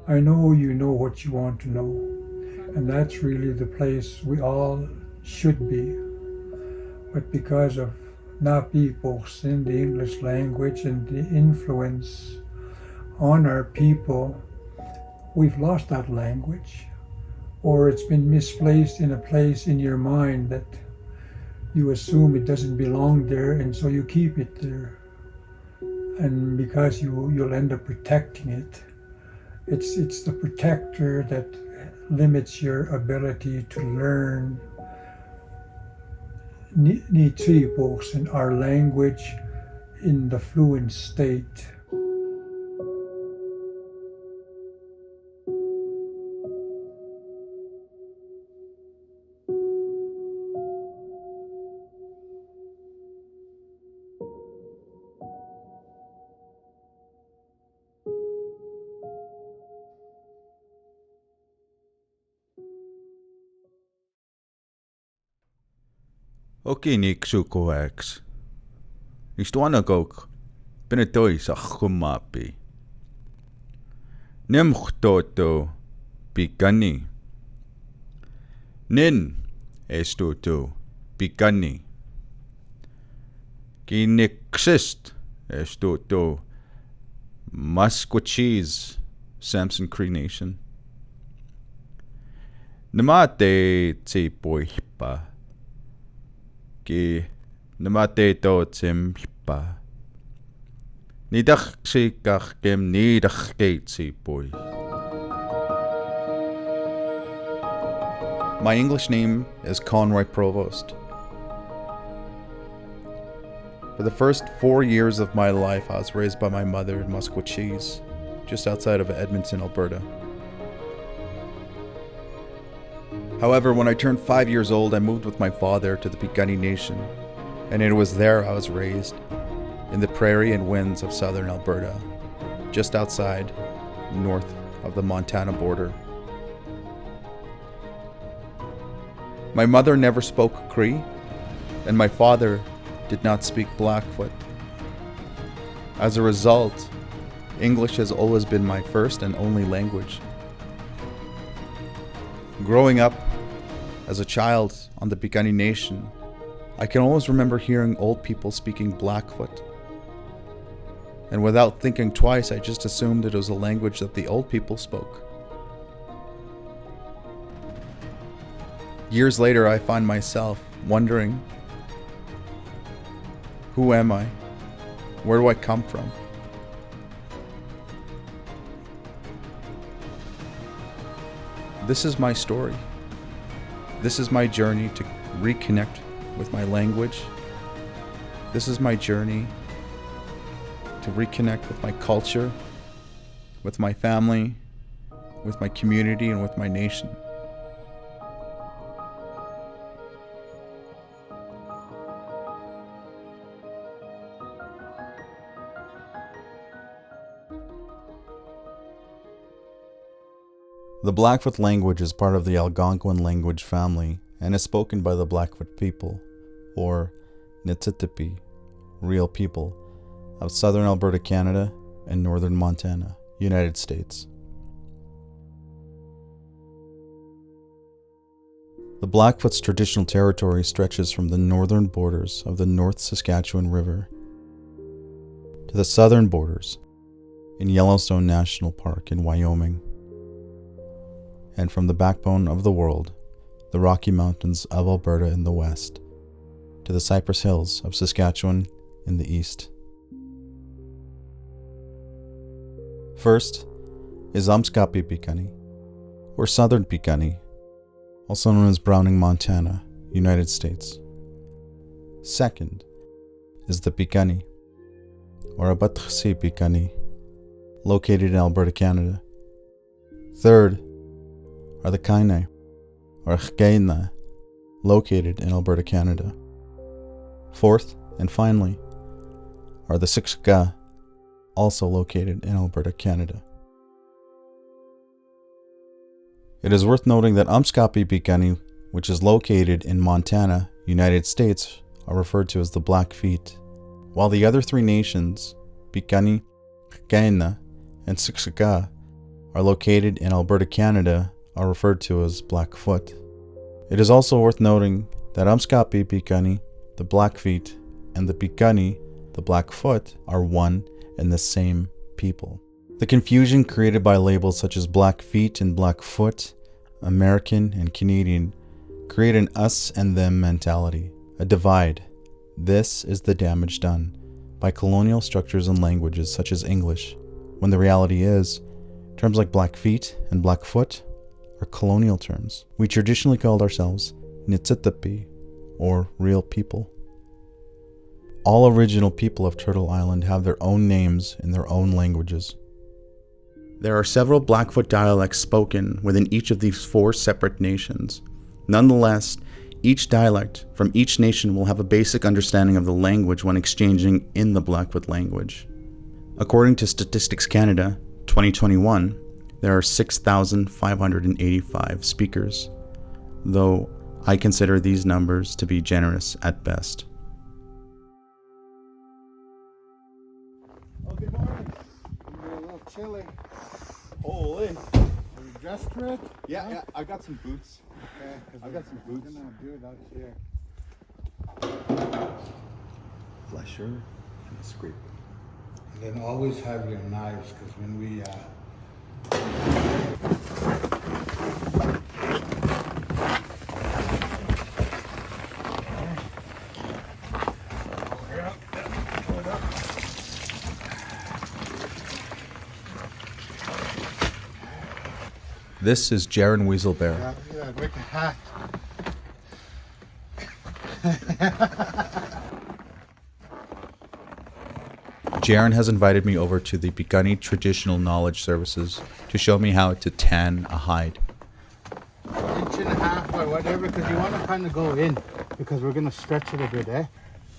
I know you know what you want to know, and that's really the place we all should be. But because of Napipos in the English language and the influence on our people, we've lost that language, or it's been misplaced in a place in your mind that you assume it doesn't belong there, and so you keep it there. And because you'll end up protecting it, it's the protector that limits your ability to learn Nitribos in our language in the fluent state. Okinik sukueks. Nistuanakok. Penetoi sakhumapi. Nemchtoto pikani. Nin estuto pikani. Kinexist estuto Musquecheese, Samson Cree Nation. Namate tsipuihpa. Ki namate to tsimpa. Nidachsikachkem nidachkeitsipuih. My English name is Conroy Provost. For the first 4 years of my life, I was raised by my mother in Musquecheese, just outside of Edmonton, Alberta. However, when I turned 5 years old, I moved with my father to the Piikani Nation, and it was there I was raised, in the prairie and winds of southern Alberta, just outside, north of the Montana border. My mother never spoke Cree, and my father did not speak Blackfoot. As a result, English has always been my first and only language. Growing up as a child on the Piikani Nation, I can always remember hearing old people speaking Blackfoot. And without thinking twice, I just assumed it was a language that the old people spoke. Years later, I find myself wondering, who am I? Where do I come from? This is my story. This is my journey to reconnect with my language. This is my journey to reconnect with my culture, with my family, with my community, and with my nation. The Blackfoot language is part of the Algonquin language family and is spoken by the Blackfoot people, or Nitsitipi, real people, of southern Alberta, Canada, and northern Montana, United States. The Blackfoot's traditional territory stretches from the northern borders of the North Saskatchewan River to the southern borders in Yellowstone National Park in Wyoming, and from the backbone of the world, the Rocky Mountains of Alberta in the west, to the Cypress Hills of Saskatchewan in the east. First is Amskapi Piikani, or Southern Piikani, also known as Browning, Montana, United States. Second is the Piikani, or Aiitoohtsimit Piikani, located in Alberta, Canada. Third are the Kainai, or Kainai, located in Alberta, Canada. Fourth, and finally, are the Siksika, also located in Alberta, Canada. It is worth noting that Amskapi Piikani, which is located in Montana, United States, are referred to as the Blackfeet, while the other three nations, Piikani, Kainai, and Siksika, are located in Alberta, Canada, are referred to as Blackfoot. It is also worth noting that Amskapi Pikani, the Blackfeet, and the Pikani, the Blackfoot, are one and the same people. The confusion created by labels such as Blackfeet and Blackfoot, American and Canadian, create an us and them mentality, a divide. This is the damage done by colonial structures and languages such as English, when the reality is, terms like Blackfeet and Blackfoot are colonial terms. We traditionally called ourselves Nitsitapi, or real people. All original people of Turtle Island have their own names in their own languages. There are several Blackfoot dialects spoken within each of these 4 separate nations. Nonetheless, each dialect from each nation will have a basic understanding of the language when exchanging in the Blackfoot language. According to Statistics Canada, 2021, there are 6,585 speakers, though I consider these numbers to be generous at best. Oh, good morning. You're a little chilly. Holy. Are you dressed for it? Yeah, I got some boots. Okay, because I got some boots. We're gonna do it out here. Flesher and a scraper. And then always have your knives, because when we This is Jaron Weaselbear. yeah, make a hat. Jaron has invited me over to the Pikani Traditional Knowledge Services to show me how to tan a hide. 1.5 inch or whatever, because you want to kind of go in, because we're gonna stretch it a bit, eh?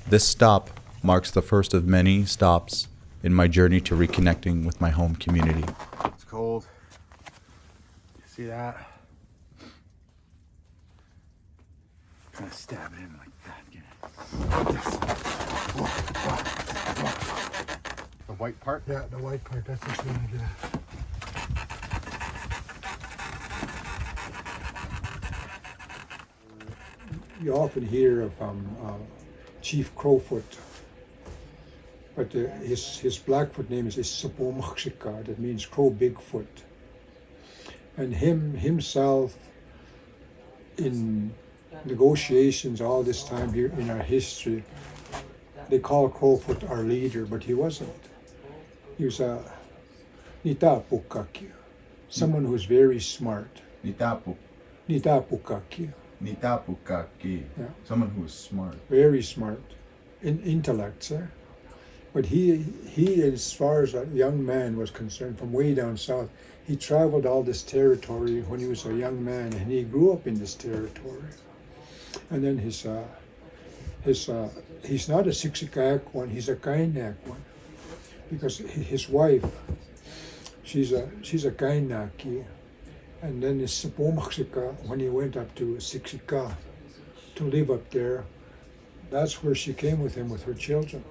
This stop marks the first of many stops in my journey to reconnecting with my home community. It's cold. See that? Kind of stab it in like that. The white part? Yeah, the white part. That's what you want to do. You often hear of Chief Crowfoot, but his Blackfoot name is Aiitoohtsimit, that means Crow Bigfoot. And himself, in negotiations all this time here in our history, they call Crowfoot our leader, but he wasn't. He was a Nitapukaki, someone who was very smart. Nitapukaki, Nitapukaki. Yeah. Someone who is smart. very smart, in intellect, sir. But he, as far as a young man was concerned, from way down south, he traveled all this territory when he was a young man, and he grew up in this territory. And then he's not a Siksikayak one, he's a Kainak one, because his wife, she's a Kainaki, and then his Sapomaksika, when he went up to Siksika to live up there, that's where she came with him with her children.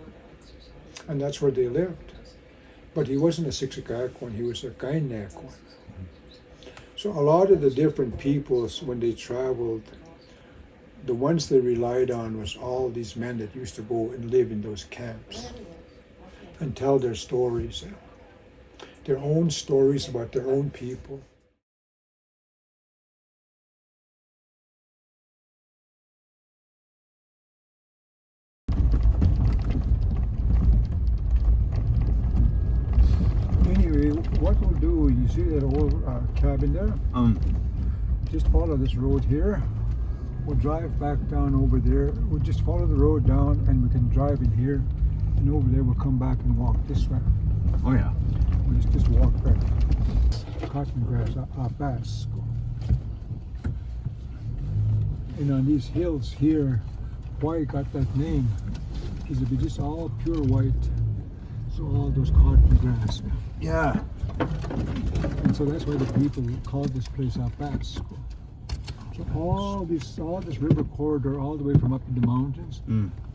And that's where they lived. But he wasn't a Siksikayak one, he was a Kainak one. So a lot of the different peoples, when they traveled, the ones they relied on was all these men that used to go and live in those camps and tell their stories, their own stories about their own people. Anyway, what we'll do, you see that old cabin there? Just follow this road here. We'll drive back down over there. We'll just follow the road down and we can drive in here. And over there we'll come back and walk this way. Oh yeah. We'll just walk back. Cotton grass, Basque. And on these hills here, why it got that name is to be just all pure white. So all those cotton grass. Yeah. And so that's why the people called this place Basque. So all this river corridor, all the way from up in the mountains,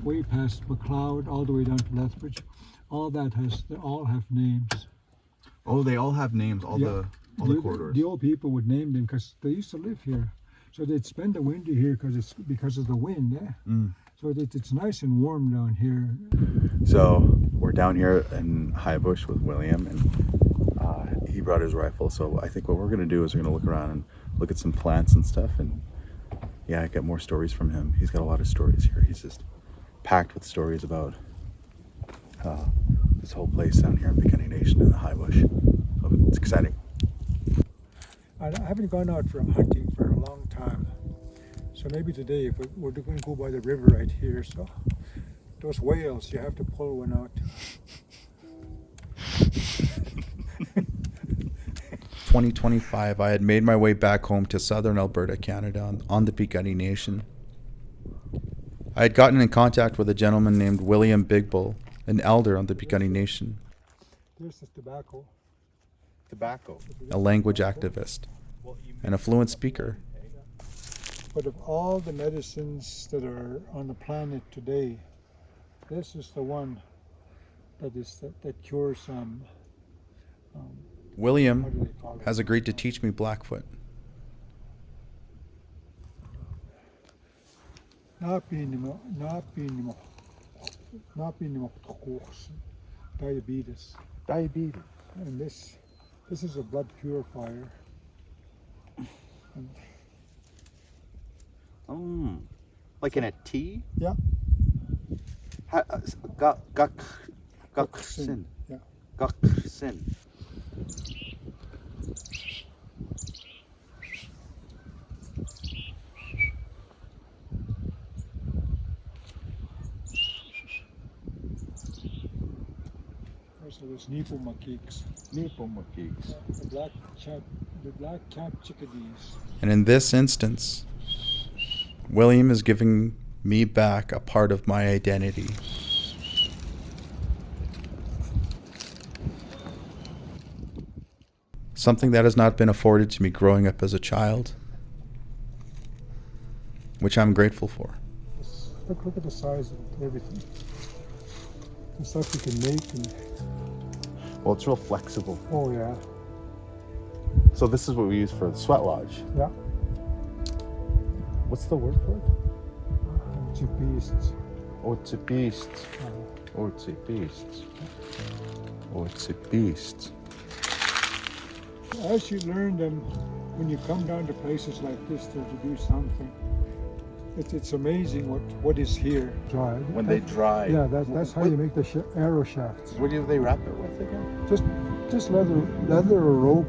way past McLeod, all the way down to Lethbridge, all that they all have names. Oh, they all have names. All Yeah. All the corridors. The old people would name them because they used to live here. So they'd spend the winter here because of the wind, yeah. So it's nice and warm down here. So we're down here in High Bush with William, and he brought his rifle. So I think what we're gonna do is we're gonna look around and look at some plants and stuff, and yeah, get more stories from him. He's got a lot of stories here. He's just packed with stories about this whole place down here in Piikani Nation in the High Bush. So it's exciting. I haven't gone out for hunting for a long time. So maybe today, if we're going to go by the river right here, so those whales, you have to pull one out. 2025, I had made my way back home to southern Alberta, Canada, on the Piikani Nation. I had gotten in contact with a gentleman named William Big Bull, an elder on the Piikani Nation, There's this tobacco. Tobacco. a language activist, and a fluent speaker. But of all the medicines that are on the planet today, this is the one that cures William what do they call it? has agreed to teach me Blackfoot. Diabetes. Diabetes. And this is a blood purifier. And Like in a tea? yeah, Gaksin. yeah. Gaksin. Also there's Nipomakiks. Nipomakiks. The black cap chickadees. And in this instance, William is giving me back a part of my identity. Something that has not been afforded to me growing up as a child, which I'm grateful for. Look at the size of everything. The stuff you can make and Well, it's real flexible. oh yeah. So this is what we use for the sweat lodge. Yeah. What's the word for it? Two beasts. Aiitoohtsimit. Aiitoohtsimit. Aiitoohtsimit. As you learn them, when you come down to places like this to do something, it's amazing what is here. Dry. When they dry. Yeah, that's how you make the arrow shafts. What do they wrap it with again? Just leather or rope,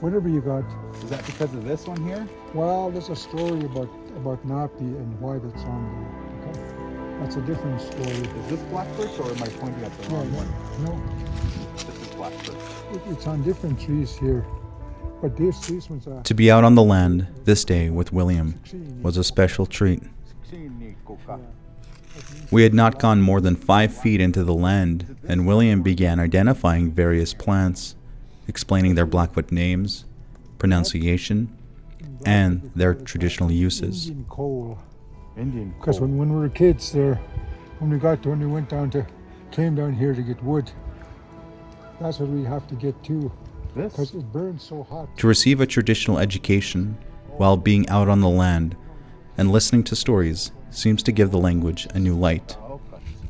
whatever you got. Is that because of this one here? Well, there's a story about Napi and why that's on there. Okay? That's a different story. Is this Blackfoot or am I pointing at the wrong one? No, This is Blackfoot. it's on different trees here. But these ones are To be out on the land this day with William was a special treat. We had not gone more than 5 feet into the land, and William began identifying various plants, explaining their Blackfoot names, pronunciation, and their traditional uses. Indian coal. Indian Because coal. when we were kids there, when we came down here to get wood, that's what we have to get too. This? Because it burns so hot. To receive a traditional education while being out on the land and listening to stories seems to give the language a new light.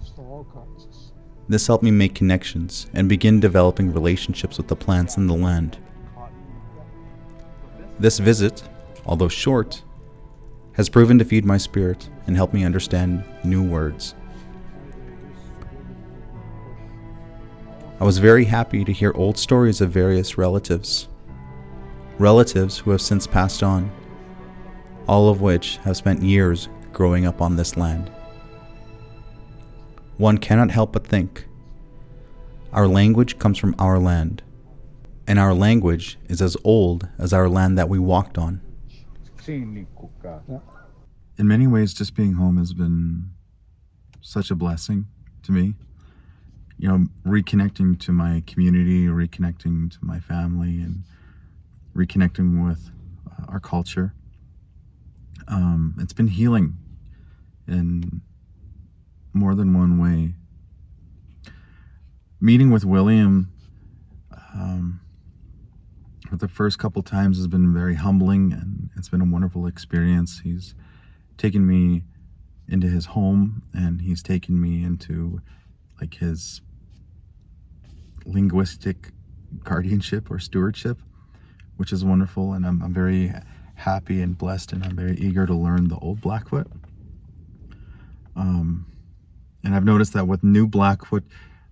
It's the all kinds. This helped me make connections and begin developing relationships with the plants and the land. This visit, although short, has proven to feed my spirit and help me understand new words. I was very happy to hear old stories of various relatives who have since passed on, all of which have spent years growing up on this land. One cannot help but think, our language comes from our land, and our language is as old as our land that we walked on. In many ways, just being home has been such a blessing to me. You know, reconnecting to my community, reconnecting to my family, and reconnecting with our culture. It's been healing in more than one way. Meeting with William But the first couple times has been very humbling, and it's been a wonderful experience. He's taken me into his home, and he's taken me into like his linguistic guardianship or stewardship, which is wonderful. And I'm very happy and blessed, and I'm very eager to learn the old Blackfoot. And I've noticed that with new Blackfoot,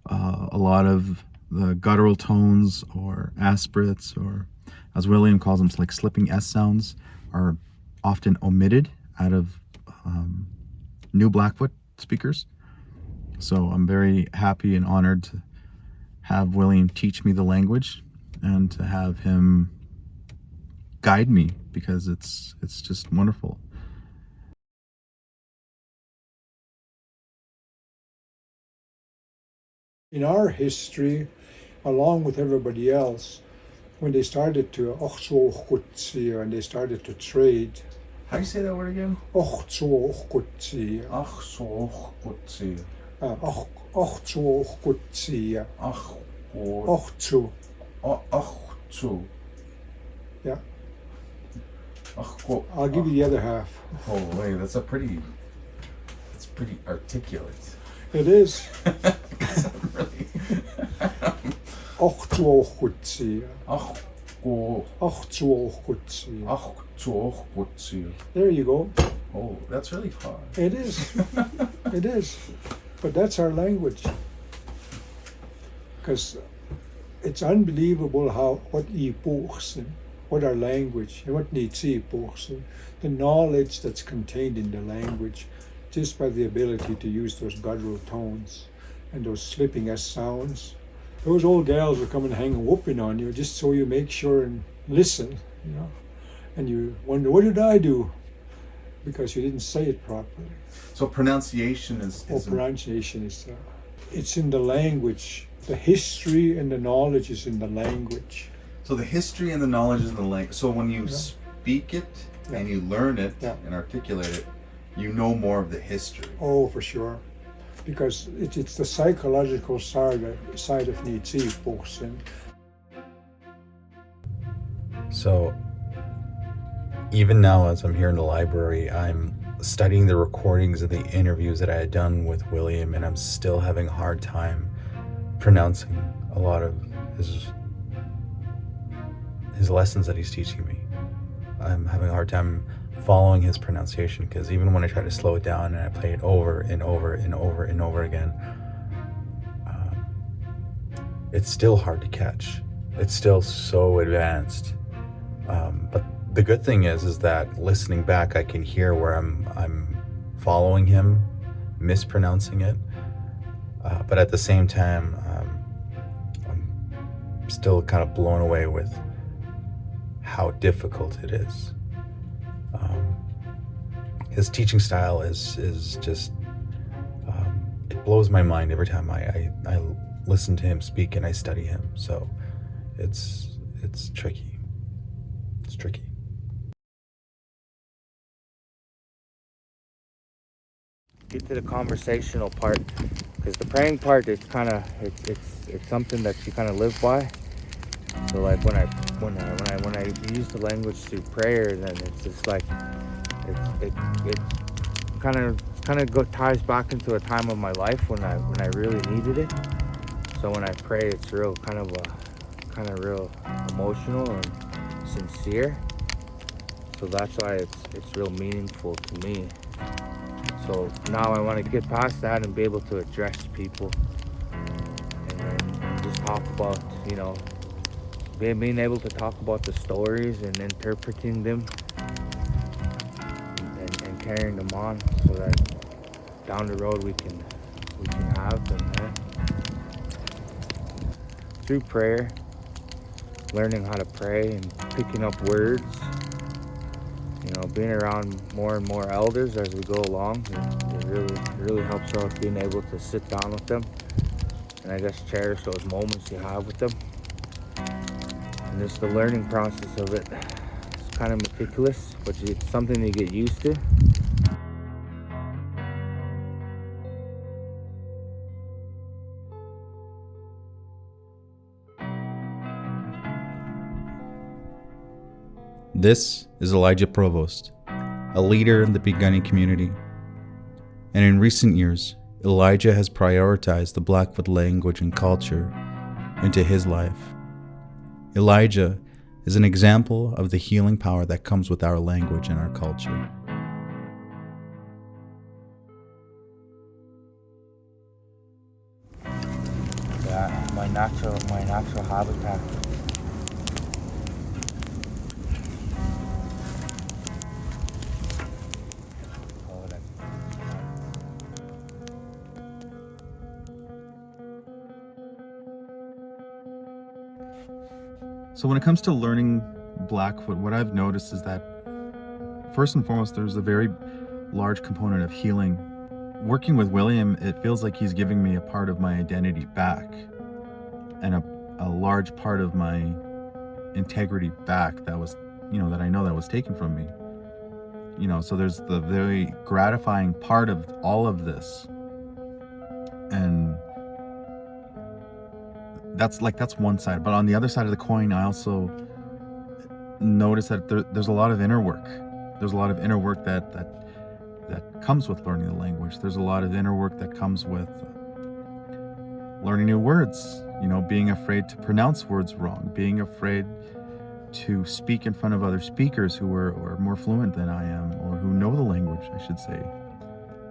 a lot of the guttural tones or aspirates, or as William calls them, like slipping S sounds, are often omitted out of new Blackfoot speakers. So I'm very happy and honored to have William teach me the language and to have him guide me, because it's just wonderful. In our history, along with everybody else, when they started to Aiitoohtsimit and they started to trade, How do you say that word again? Aiitoohtsimit, Aiitoohtsimit. Aiitoohtsimit, Aiitoohtsimit. Aiitoo. Yeah. Aiitoo. I'll give you the other half. Oh wait, that's pretty articulate. It is. Really. Aiitoohtsimit, Aiitoohtsimit. Aiitoohtsimit. There you go. Oh, that's really hard. It is. It is. But that's our language. Because it's unbelievable what our language, and what Aiitoohtsimit, the knowledge that's contained in the language, just by the ability to use those guttural tones and those slipping S sounds. Those old gals will come and hang a whooping on you just so you make sure and listen, and you wonder, what did I do? Because you didn't say it properly. So pronunciation is Pronunciation is, it's in the language. The history and the knowledge is in the language. So the history and the knowledge is in the language. So when you speak it and you learn it and articulate it, you know more of the history. Oh, for sure. Because it's the psychological side of Aiitoohtsimit. So even now, as I'm here in the library, I'm studying the recordings of the interviews that I had done with William, and I'm still having a hard time pronouncing a lot of his lessons that he's teaching me. I'm having a hard time following his pronunciation, because even when I try to slow it down and I play it over and over and over and over again, it's still hard to catch. It's still so advanced. But the good thing is that listening back, I can hear where I'm following him, mispronouncing it. But at the same time, I'm still kind of blown away with how difficult it is. His teaching style is just, it blows my mind every time I listen to him speak and I study him. So it's tricky. It's tricky. Get to the conversational part, because the praying part is kind of it's something that you kind of live by. So like when I use the language through prayer, then it's just like it kind of ties back into a time of my life when I really needed it. So when I pray, it's real kind of real emotional and sincere. So that's why it's real meaningful to me. So now I want to get past that and be able to address people, and then just talk about, being able to talk about the stories and interpreting them and carrying them on, so that down the road we can have them. Through prayer, learning how to pray and picking up words, being around more and more elders as we go along, it really helps out being able to sit down with them and I guess cherish those moments you have with them. And just the learning process of it, it's kind of meticulous, but it's something you get used to. This is Elijah Provost, a leader in the Piikani community. And in recent years, Elijah has prioritized the Blackfoot language and culture into his life. Elijah is an example of the healing power that comes with our language and our culture. Yeah, my natural habitat. So when it comes to learning Blackfoot, what I've noticed is that first and foremost, there's a very large component of healing. Working with William, it feels like he's giving me a part of my identity back and a large part of my integrity back that was, that I know that was taken from me. So there's the very gratifying part of all of this. And that's one side. But on the other side of the coin, I also notice that there's a lot of inner work. There's a lot of inner work that comes with learning the language. There's a lot of inner work that comes with learning new words, being afraid to pronounce words wrong, being afraid to speak in front of other speakers who are more fluent than I am, or who know the language, I should say.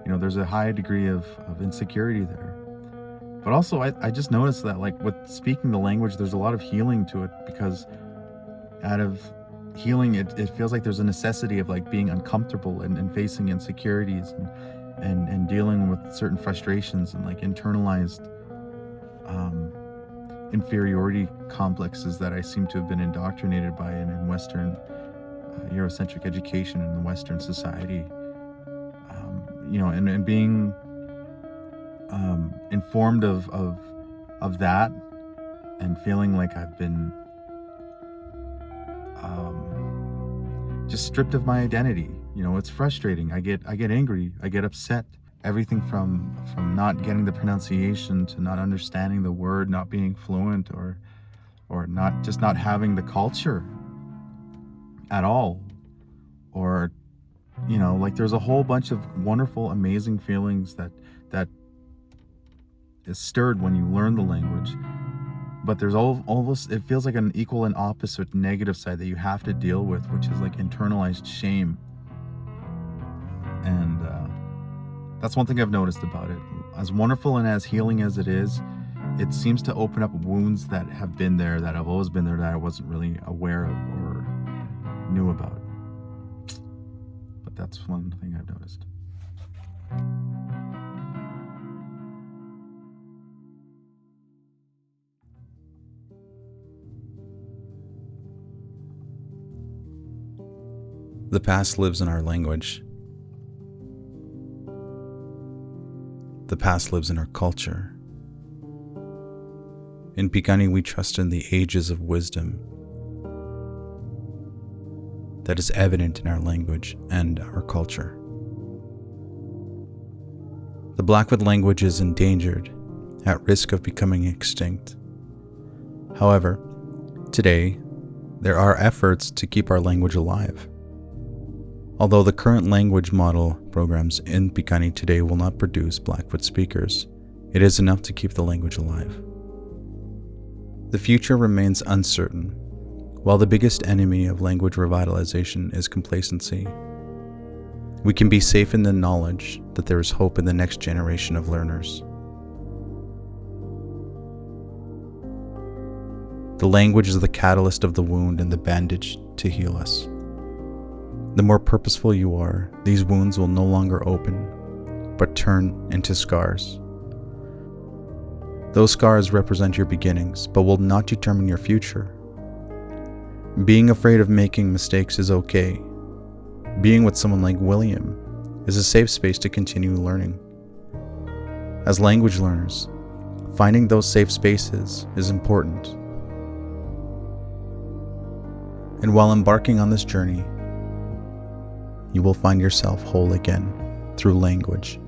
There's a high degree of insecurity there. But also, I just noticed that, with speaking the language, there's a lot of healing to it, because out of healing, it feels like there's a necessity of being uncomfortable and facing insecurities and dealing with certain frustrations and internalized inferiority complexes that I seem to have been indoctrinated by in Western Eurocentric education and in Western society. And being informed of that, and feeling like I've been just stripped of my identity. It's frustrating. I get angry. I get upset. Everything from not getting the pronunciation to not understanding the word, not being fluent, or not having the culture at all, or there's a whole bunch of wonderful, amazing feelings that is stirred when you learn the language. But there's almost, it feels like an equal and opposite negative side that you have to deal with, which is internalized shame. And that's one thing I've noticed about it. As wonderful and as healing as it is, it seems to open up wounds that have been there, that have always been there, that I wasn't really aware of or knew about. But that's one thing I've noticed. The past lives in our language. The past lives in our culture. In Piikani, we trust in the ages of wisdom that is evident in our language and our culture. The Blackfoot language is endangered, at risk of becoming extinct. However, today, there are efforts to keep our language alive. Although the current language model programs in Piikani today will not produce Blackfoot speakers, it is enough to keep the language alive. The future remains uncertain, while the biggest enemy of language revitalization is complacency. We can be safe in the knowledge that there is hope in the next generation of learners. The language is the catalyst of the wound and the bandage to heal us. The more purposeful you are, these wounds will no longer open, but turn into scars. Those scars represent your beginnings, but will not determine your future. Being afraid of making mistakes is okay. Being with someone like William is a safe space to continue learning. As language learners, finding those safe spaces is important. And while embarking on this journey, you will find yourself whole again through language.